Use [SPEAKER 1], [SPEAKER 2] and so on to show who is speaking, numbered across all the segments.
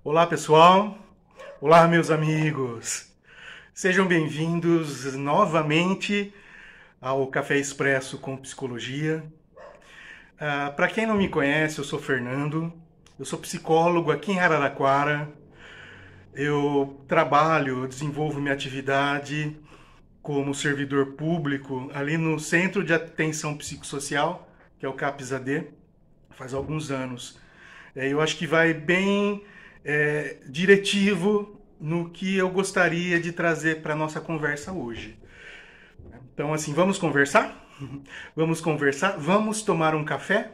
[SPEAKER 1] Olá, pessoal. Olá, meus amigos. Sejam bem-vindos novamente ao Café Expresso com Psicologia. Para quem não me conhece, eu sou Fernando. Eu sou psicólogo aqui em Araraquara. Eu desenvolvo minha atividade como servidor público ali no Centro de Atenção Psicossocial, que é o CAPS-AD, faz alguns anos. Eu acho que vai bem diretivo no que eu gostaria de trazer para a nossa conversa hoje. Então, assim, vamos conversar? Vamos conversar? Vamos tomar um café?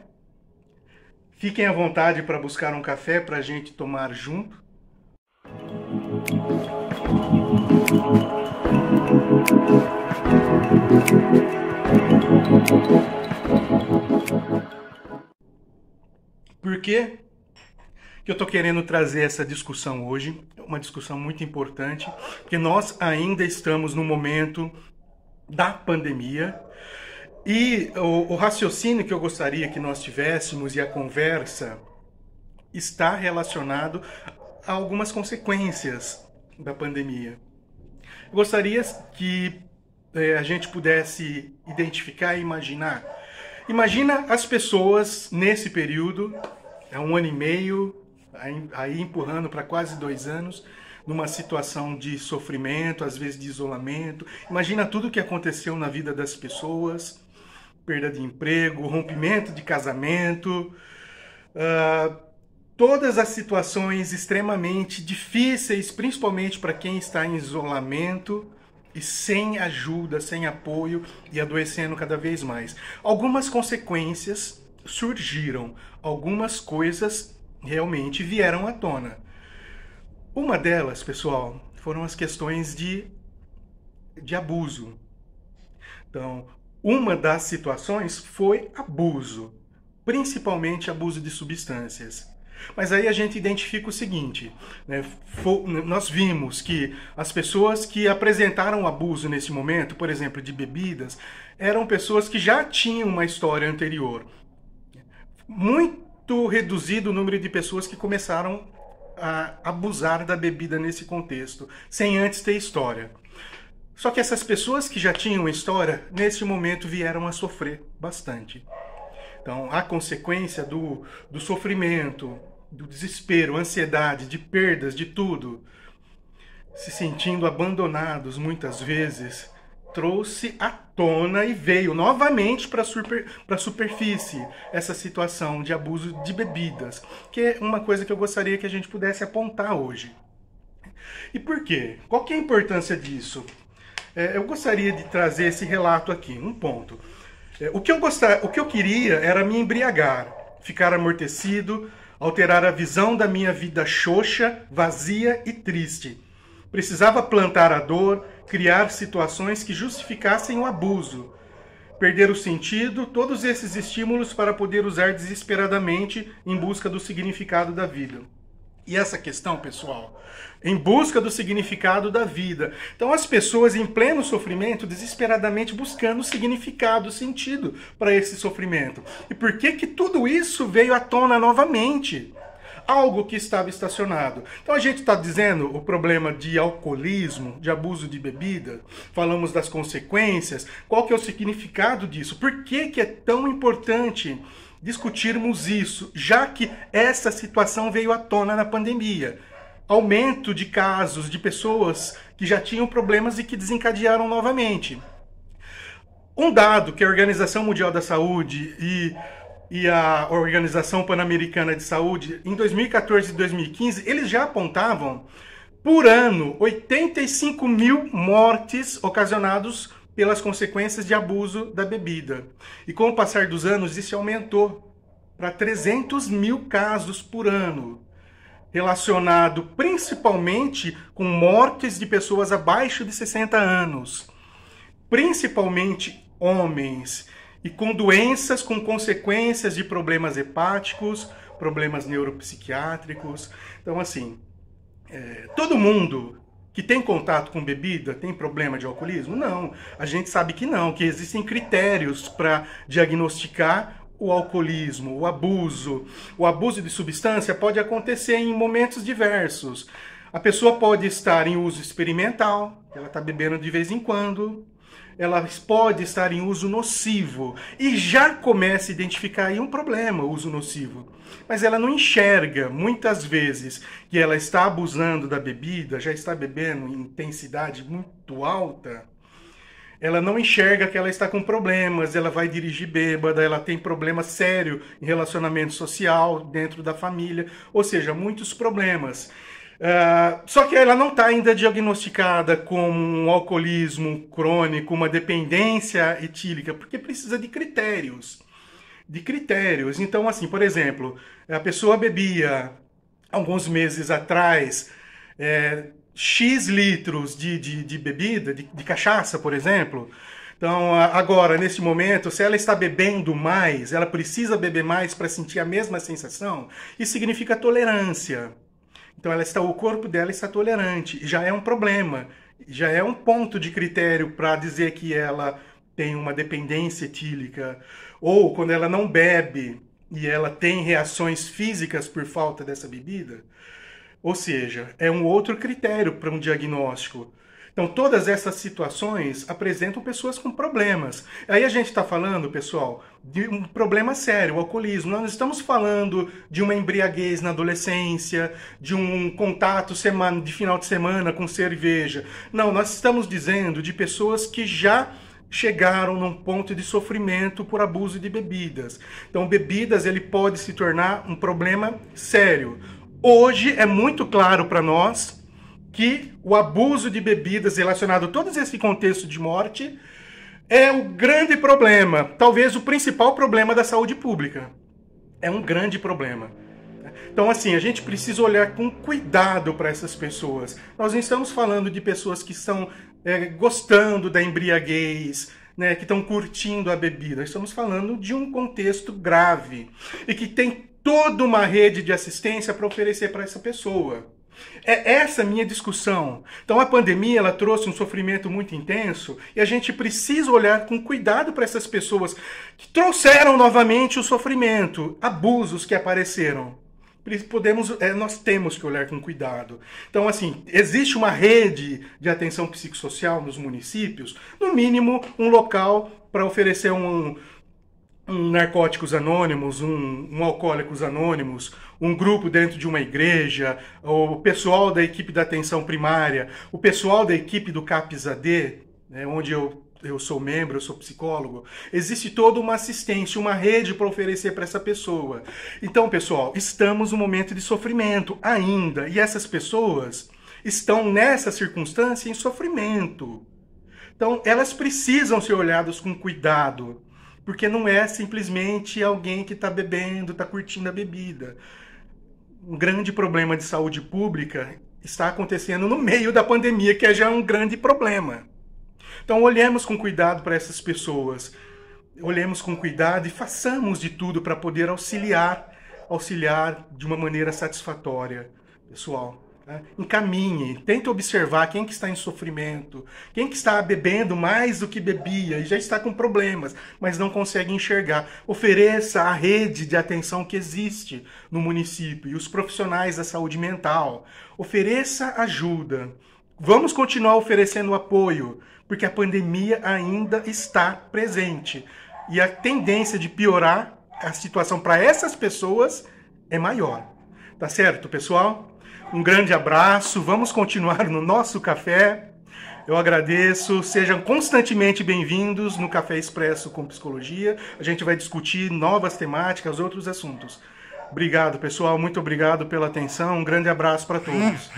[SPEAKER 1] Fiquem à vontade para buscar um café para a gente tomar junto. Por quê que eu estou querendo trazer essa discussão hoje? É uma discussão muito importante, porque nós ainda estamos no momento da pandemia e o raciocínio que eu gostaria que nós tivéssemos e a conversa está relacionado a algumas consequências da pandemia. Eu gostaria que a gente pudesse identificar e imaginar. Imagina as pessoas nesse período, há 1 ano e meio, aí empurrando para quase 2 anos, numa situação de sofrimento, às vezes de isolamento. Imagina tudo o que aconteceu na vida das pessoas, perda de emprego, rompimento de casamento, todas as situações extremamente difíceis, principalmente para quem está em isolamento e sem ajuda, sem apoio e adoecendo cada vez mais. Algumas consequências surgiram, algumas coisas realmente vieram à tona. Uma delas, pessoal, foram as questões de abuso. Então, uma das situações foi abuso, principalmente abuso de substâncias. Mas aí a gente identifica o seguinte, né? Nós vimos que as pessoas que apresentaram abuso nesse momento, por exemplo, de bebidas, eram pessoas que já tinham uma história anterior. Muito reduzido o número de pessoas que começaram a abusar da bebida nesse contexto, sem antes ter história. Só que essas pessoas que já tinham história, nesse momento vieram a sofrer bastante. Então, a consequência do sofrimento, do desespero, ansiedade, de perdas, de tudo, se sentindo abandonados muitas vezes, trouxe à tona e veio novamente para a superfície essa situação de abuso de bebidas, que é uma coisa que eu gostaria que a gente pudesse apontar hoje. E por quê? Qual que é a importância disso? Eu gostaria de trazer esse relato aqui, um ponto. O que eu queria era me embriagar, ficar amortecido, alterar a visão da minha vida xoxa, vazia e triste. Precisava plantar a dor, criar situações que justificassem o abuso, perder o sentido, todos esses estímulos para poder usar desesperadamente em busca do significado da vida. E essa questão, pessoal, em busca do significado da vida. Então as pessoas em pleno sofrimento, desesperadamente buscando significado, sentido para esse sofrimento. E por que que tudo isso veio à tona novamente? Algo que estava estacionado. Então a gente está dizendo o problema de alcoolismo, de abuso de bebida, falamos das consequências, qual que é o significado disso? Por que que é tão importante discutirmos isso, já que essa situação veio à tona na pandemia? Aumento de casos de pessoas que já tinham problemas e que desencadearam novamente. Um dado que a Organização Mundial da Saúde e a Organização Pan-Americana de Saúde, em 2014 e 2015, eles já apontavam, por ano, 85 mil mortes ocasionadas pelas consequências de abuso da bebida. E com o passar dos anos, isso aumentou para 300 mil casos por ano, relacionado principalmente com mortes de pessoas abaixo de 60 anos, principalmente homens, e com doenças com consequências de problemas hepáticos, problemas neuropsiquiátricos. Então, assim, todo mundo que tem contato com bebida tem problema de alcoolismo? Não, a gente sabe que não, que existem critérios para diagnosticar o alcoolismo, o abuso de substância pode acontecer em momentos diversos. A pessoa pode estar em uso experimental, ela está bebendo de vez em quando, ela pode estar em uso nocivo e já começa a identificar aí um problema, o uso nocivo. Mas ela não enxerga, muitas vezes, que ela está abusando da bebida, já está bebendo em intensidade muito alta. Ela não enxerga que ela está com problemas, ela vai dirigir bêbada, ela tem problema sério em relacionamento social, dentro da família, ou seja, muitos problemas. Só que ela não está ainda diagnosticada com um alcoolismo crônico, uma dependência etílica, porque precisa de critérios. Então, assim, por exemplo, a pessoa bebia, alguns meses atrás, X litros de bebida, de cachaça, por exemplo. Então, agora, nesse momento, se ela está bebendo mais, ela precisa beber mais para sentir a mesma sensação, isso significa tolerância. Então, o corpo dela está tolerante, já é um problema, já é um ponto de critério para dizer que ela tem uma dependência etílica. Ou quando ela não bebe e ela tem reações físicas por falta dessa bebida. Ou seja, é um outro critério para um diagnóstico. Então, todas essas situações apresentam pessoas com problemas. Aí a gente está falando, pessoal, de um problema sério, o alcoolismo. Nós não estamos falando de uma embriaguez na adolescência, de um contato de final de semana com cerveja. Não, nós estamos dizendo de pessoas que já chegaram num ponto de sofrimento por abuso de bebidas. Então, bebidas, ele pode se tornar um problema sério. Hoje é muito claro para nós que o abuso de bebidas relacionado a todo esse contexto de morte é o grande problema, talvez o principal problema da saúde pública. É um grande problema. Então, assim, a gente precisa olhar com cuidado para essas pessoas. Nós não estamos falando de pessoas que estão gostando da embriaguez, né, que estão curtindo a bebida. Estamos falando de um contexto grave e que tem toda uma rede de assistência para oferecer para essa pessoa. É essa a minha discussão. Então a pandemia ela trouxe um sofrimento muito intenso e a gente precisa olhar com cuidado para essas pessoas que trouxeram novamente o sofrimento, abusos que apareceram. Nós temos que olhar com cuidado. Então, assim, existe uma rede de atenção psicossocial nos municípios, no mínimo um local para oferecer um Narcóticos Anônimos, um Alcoólicos Anônimos, um grupo dentro de uma igreja, o pessoal da equipe da atenção primária, o pessoal da equipe do CAPS-AD, né, onde eu sou membro, eu sou psicólogo. Existe toda uma assistência, uma rede para oferecer para essa pessoa. Então, pessoal, estamos num momento de sofrimento ainda, e essas pessoas estão nessa circunstância em sofrimento. Então, elas precisam ser olhadas com cuidado. Porque não é simplesmente alguém que está bebendo, está curtindo a bebida. Um grande problema de saúde pública está acontecendo no meio da pandemia, que é já um grande problema. Então, olhemos com cuidado para essas pessoas. Olhemos com cuidado e façamos de tudo para poder auxiliar de uma maneira satisfatória, pessoal. Encaminhe, tente observar quem que está em sofrimento, quem que está bebendo mais do que bebia e já está com problemas, mas não consegue enxergar. Ofereça a rede de atenção que existe no município e os profissionais da saúde mental. Ofereça ajuda. Vamos continuar oferecendo apoio, porque a pandemia ainda está presente. E a tendência de piorar a situação para essas pessoas é maior. Tá certo, pessoal? Um grande abraço, vamos continuar no nosso café. Eu agradeço, sejam constantemente bem-vindos no Café Expresso com Psicologia. A gente vai discutir novas temáticas, outros assuntos. Obrigado, pessoal, muito obrigado pela atenção. Um grande abraço para todos.